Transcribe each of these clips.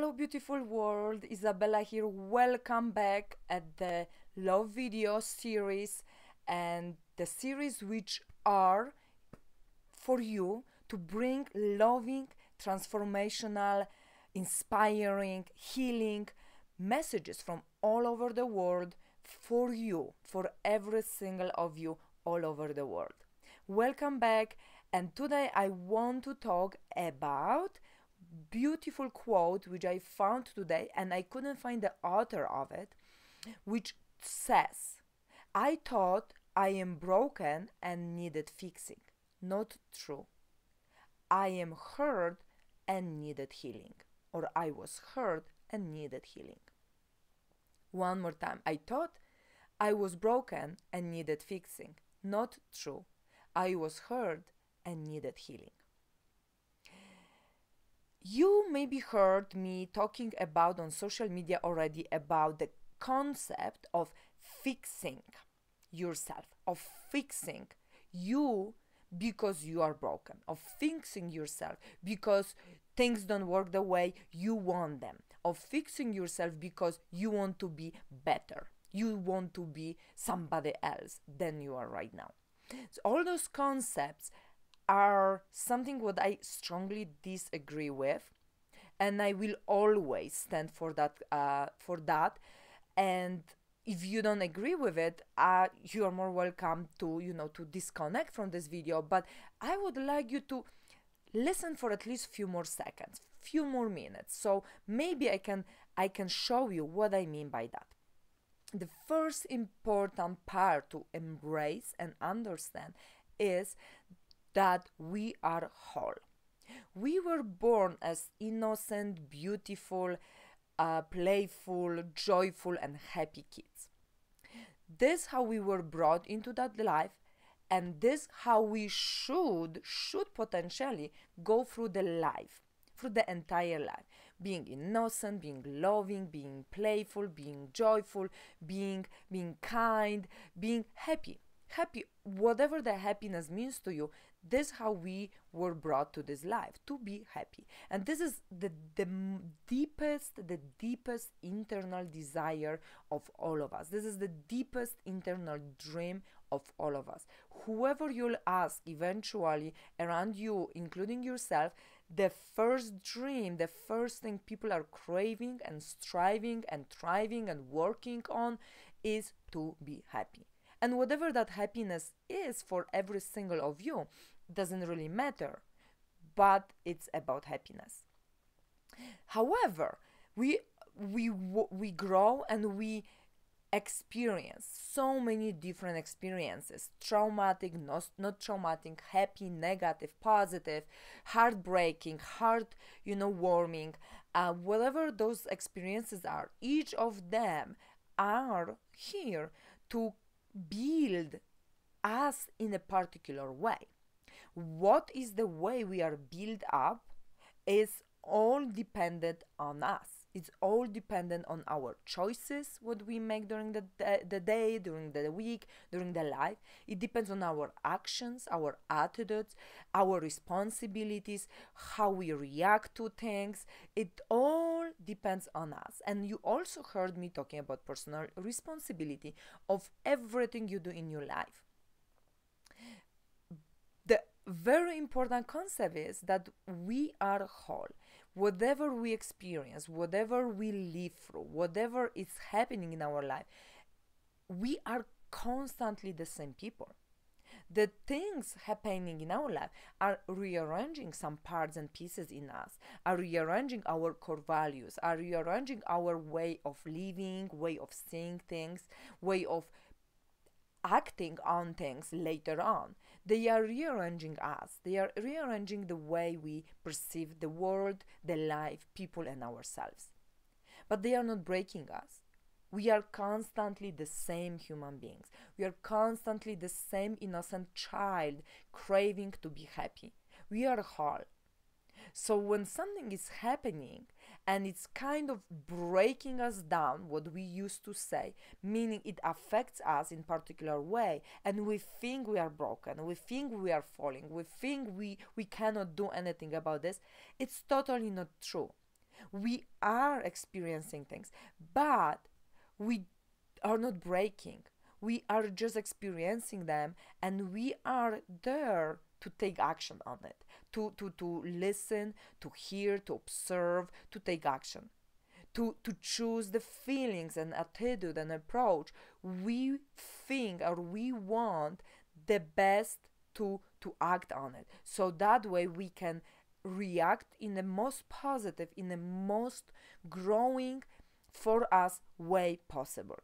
Hello beautiful world, Isabella here. Welcome back at the love video series and the series which are for you to bring loving, transformational, inspiring, healing messages from all over the world for you, for every single of you all over the world. Welcome back, and today I want to talk about beautiful quote which I found today, and I couldn't find the author of it, which says, I thought I am broken and needed fixing. Not true. I am hurt and needed healing. Or I was hurt and needed healing. One more time. I thought I was broken and needed fixing. Not true. I was hurt and needed healing. You maybe heard me talking about on social media already about the concept of fixing yourself, of fixing you because you are broken, of fixing yourself because things don't work the way you want them, of fixing yourself because you want to be better, you want to be somebody else than you are right now. So all those concepts are something what I strongly disagree with, and I will always stand for that. And if you don't agree with it, you are more welcome to to disconnect from this video. But I would like you to listen for at least few more seconds, few more minutes. So maybe I can show you what I mean by that. The first important part to embrace and understand is that we are whole. We were born as innocent, beautiful, playful, joyful, and happy kids. This how we were brought into that life, and this how we should potentially go through the life, through the entire life. Being innocent, being loving, being playful, being joyful, being kind, being happy. Happy, whatever the happiness means to you, this is how we were brought to this life, to be happy. And this is the deepest internal desire of all of us. This is the deepest internal dream of all of us. Whoever you'll ask eventually around you, including yourself, the first dream, the first thing people are craving and striving and thriving and working on is to be happy. And whatever that happiness is for every single of you doesn't really matter, but it's about happiness. However, we grow and we experience so many different experiences: traumatic, not traumatic, happy, negative, positive, heartbreaking, heart warming, whatever those experiences are. Each of them are here to build us in a particular way. What is the way we are built up is all dependent on us. It's all dependent on our choices, what we make during the day, during the week, during the life. It depends on our actions, our attitudes, our responsibilities, how we react to things. It all depends on us. And you also heard me talking about personal responsibility of everything you do in your life. The very important concept is that we are whole. Whatever we experience, whatever we live through, whatever is happening in our life, we are constantly the same people. The things happening in our life are rearranging some parts and pieces in us, are rearranging our core values, are rearranging our way of living, way of seeing things, way of acting on things later on. They are rearranging us. They are rearranging the way we perceive the world, the life, people, and ourselves. But they are not breaking us. We are constantly the same human beings. We are constantly the same innocent child craving to be happy. We are whole. So when something is happening and it's kind of breaking us down, what we used to say, meaning it affects us in particular way, and we think we are broken, we think we are falling, we think we cannot do anything about this, it's totally not true. We are experiencing things, but we are not breaking. We are just experiencing them, and we are there to take action on it, to listen, to hear, to observe, to take action, to choose the feelings and attitude and approach we think or we want the best to act on it. So that way we can react in the most positive, in the most growing for us way possible.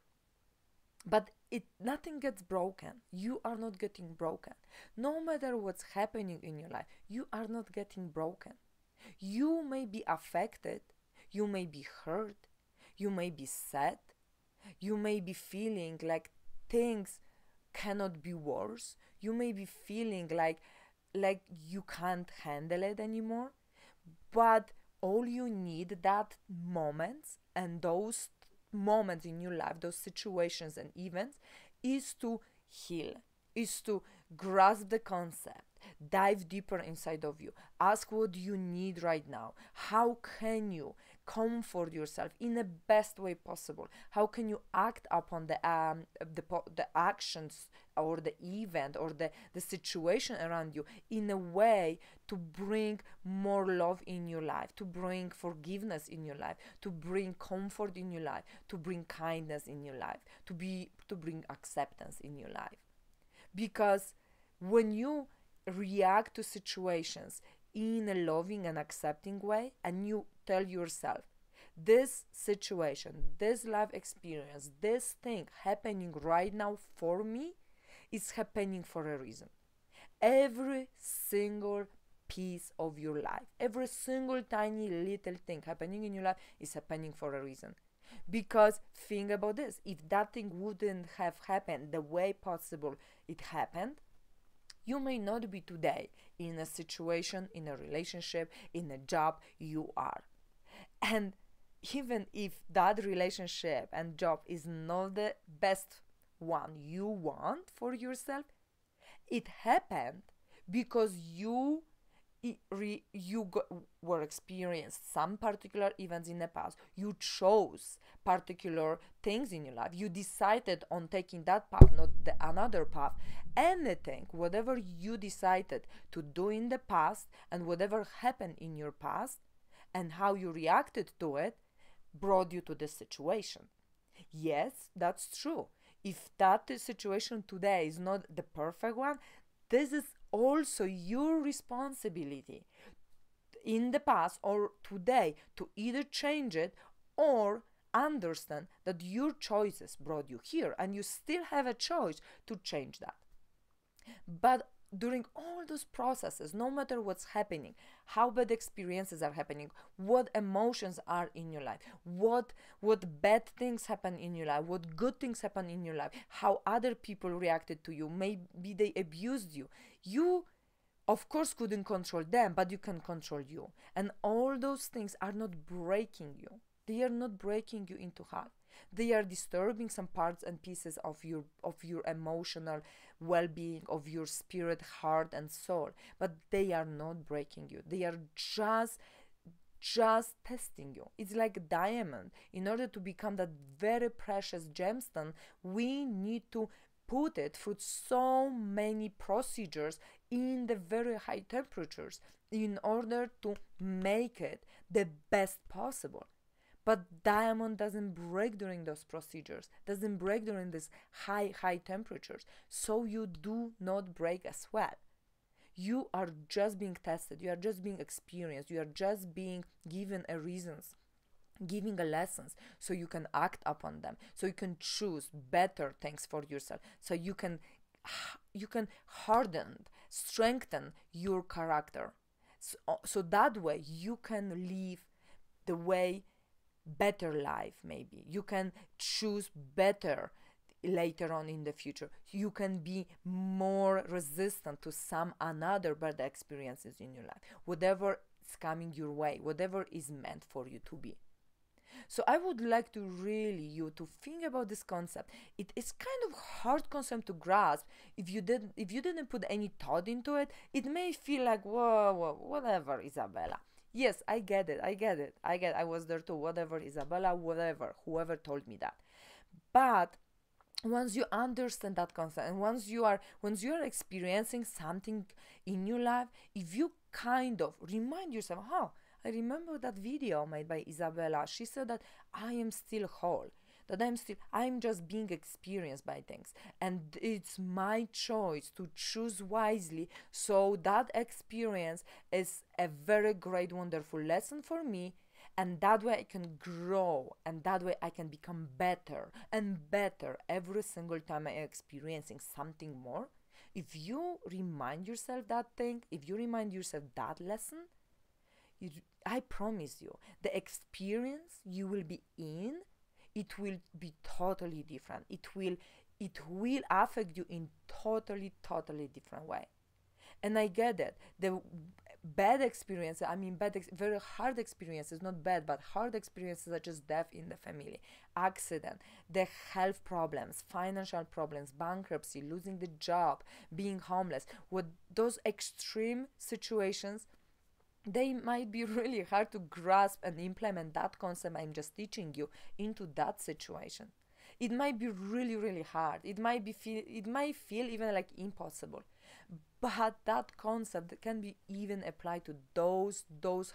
But nothing gets broken. You are not getting broken. No matter what's happening in your life, you are not getting broken. You may be affected, you may be hurt, you may be sad, you may be feeling like things cannot be worse. You may be feeling like you can't handle it anymore. But all you need that moments, and those moments in your life, those situations and events, is to heal, is to grasp the concept, dive deeper inside of you, ask what you need right now. How can you comfort yourself in the best way possible? How can you act upon the actions or the event or the situation around you in a way to bring more love in your life, to bring forgiveness in your life, to bring comfort in your life, to bring kindness in your life, to bring acceptance in your life? Because when you react to situations in a loving and accepting way, and you tell yourself, this situation, this life experience, this thing happening right now for me is happening for a reason. Every single piece of your life, every single tiny little thing happening in your life is happening for a reason. Because think about this, if that thing wouldn't have happened the way possible it happened, you may not be today in a situation, in a relationship, in a job you are. And even if that relationship and job is not the best one you want for yourself, it happened because you were experienced some particular events in the past. You chose particular things in your life. You decided on taking that path, not another path. Anything, whatever you decided to do in the past and whatever happened in your past and how you reacted to it brought you to this situation. Yes, that's true. If that situation today is not the perfect one, this is also your responsibility in the past or today to either change it or understand that your choices brought you here and you still have a choice to change that. But during all those processes, no matter what's happening, how bad experiences are happening, what emotions are in your life, what bad things happen in your life, what good things happen in your life, how other people reacted to you, maybe they abused you. You, of course, couldn't control them, but you can control you. And all those things are not breaking you. They are not breaking you into half. They are disturbing some parts and pieces of your emotional well-being, of your spirit, heart, and soul. But they are not breaking you. They are just testing you. It's like a diamond. In order to become that very precious gemstone, we need to put it through so many procedures in the very high temperatures in order to make it the best possible. But diamond doesn't break during those procedures, doesn't break during these high temperatures. So you do not break as well. You are just being tested, you are just being experienced, you are just being given a reasons, giving a lessons so you can act upon them, so you can choose better things for yourself, so you can harden, strengthen your character. So that way you can live the way better life. Maybe you can choose better later on in the future. You can be more resistant to some another bad experiences in your life, whatever is coming your way, whatever is meant for you to be. So I would like to really you to think about this concept. It is kind of hard concept to grasp if you didn't put any thought into it. It may feel like whoa, whatever, Isabella. Yes, I get it. I get it. I was there too. Whatever, Isabella, whatever, whoever told me that. But once you understand that concept, and once you are experiencing something in your life, if you kind of remind yourself, oh, I remember that video made by Isabella. She said that I am still whole, that I'm just being experienced by things, and it's my choice to choose wisely. So that experience is a very great, wonderful lesson for me, and that way I can grow, and that way I can become better and better every single time I'm experiencing something more. If you remind yourself that thing, if you remind yourself that lesson, you, I promise you, the experience you will be in, it will be totally different. It will affect you in totally different way. And I get it. The bad experiences, I mean very hard experiences, not bad but hard experiences, such as death in the family, accident, the health problems, financial problems, bankruptcy, losing the job, being homeless, what those extreme situations, they might be really hard to grasp and implement that concept I'm just teaching you into that situation. It might be really hard. It might feel even like impossible. But that concept can be even applied to those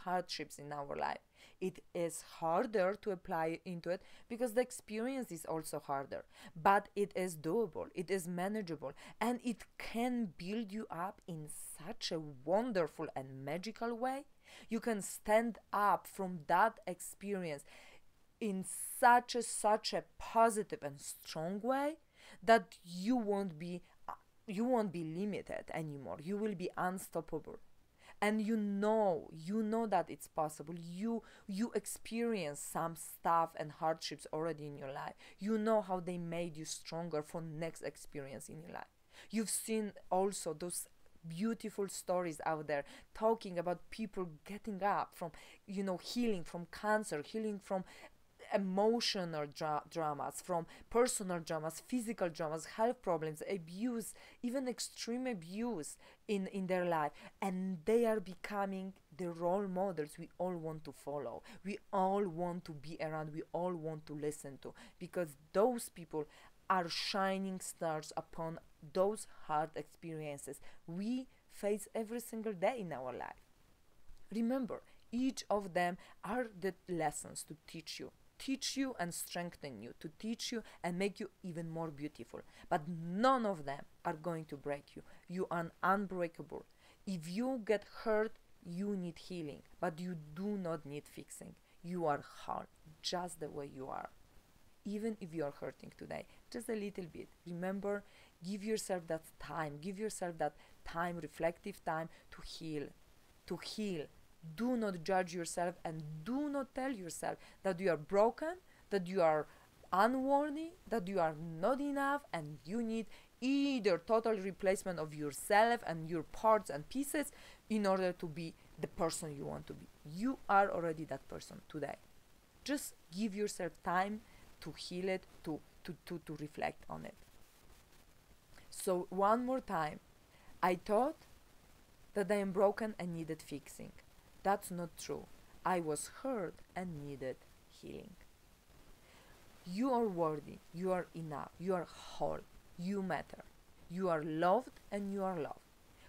hardships in our life. It is harder to apply into it because the experience is also harder, but it is doable, it is manageable, and it can build you up in such a wonderful and magical way. You can stand up from that experience in such a positive and strong way that you won't be limited anymore. You will be unstoppable. And you know that it's possible. You experience some stuff and hardships already in your life. You know how they made you stronger for next experience in your life. You've seen also those beautiful stories out there talking about people getting up from, healing from cancer, healing from emotional dramas, from personal dramas, physical dramas, health problems, abuse, even extreme abuse in their life. And they are becoming the role models we all want to follow. We all want to be around. We all want to listen to, because those people are shining stars upon those hard experiences we face every single day in our life. Remember, each of them are the lessons to teach you and strengthen you, to teach you and make you even more beautiful. But none of them are going to break you. You are unbreakable. If you get hurt, you need healing, but you do not need fixing. You are hard just the way you are. Even if you are hurting today, just a little bit. Remember, give yourself that time. Give yourself that time, reflective time, to heal. To heal. Do not judge yourself, and do not tell yourself that you are broken, that you are unworthy, that you are not enough, and you need either total replacement of yourself and your parts and pieces in order to be the person you want to be. You are already that person today. Just give yourself time to heal it, to reflect on it. So, one more time, I thought that I am broken and needed fixing. That's not true. I was hurt and needed healing. You are worthy. You are enough. You are whole. You matter. You are loved and you are loved.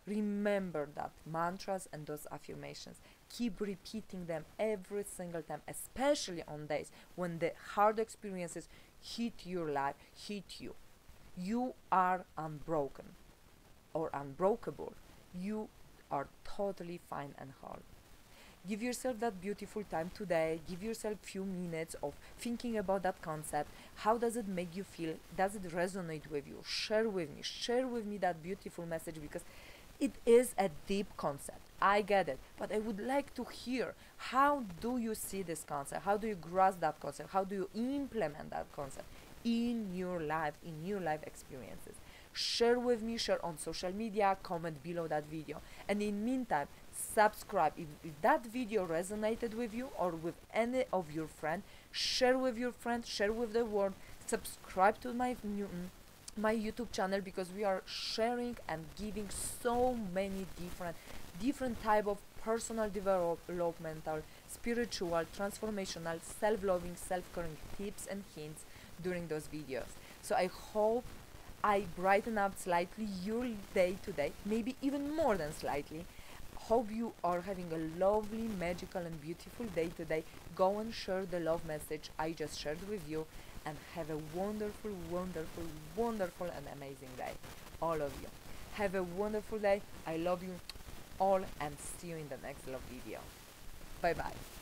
Remember that mantras and those affirmations. Keep repeating them every single time, especially on days when the hard experiences hit your life, hit you. You are unbroken or unbreakable. You are totally fine and whole. Give yourself that beautiful time today. Give yourself few minutes of thinking about that concept. How does it make you feel? Does it resonate with you? Share with me. Share with me that beautiful message, because it is a deep concept. I get it. But I would like to hear, how do you see this concept? How do you grasp that concept? How do you implement that concept in your life, in your life experiences? Share with me, share on social media, comment below that video. And in meantime, subscribe. If that video resonated with you or with any of your friends, share with your friends, share with the world. Subscribe to my YouTube channel, because we are sharing and giving so many different type of personal developmental, spiritual, transformational, self-loving, self-caring tips and hints during those videos. So I hope I brighten up slightly your day today, maybe even more than slightly. Hope you are having a lovely, magical and beautiful day today. Go and share the love message I just shared with you, and have a wonderful, wonderful, wonderful and amazing day. All of you. Have a wonderful day. I love you all, and see you in the next love video. Bye bye.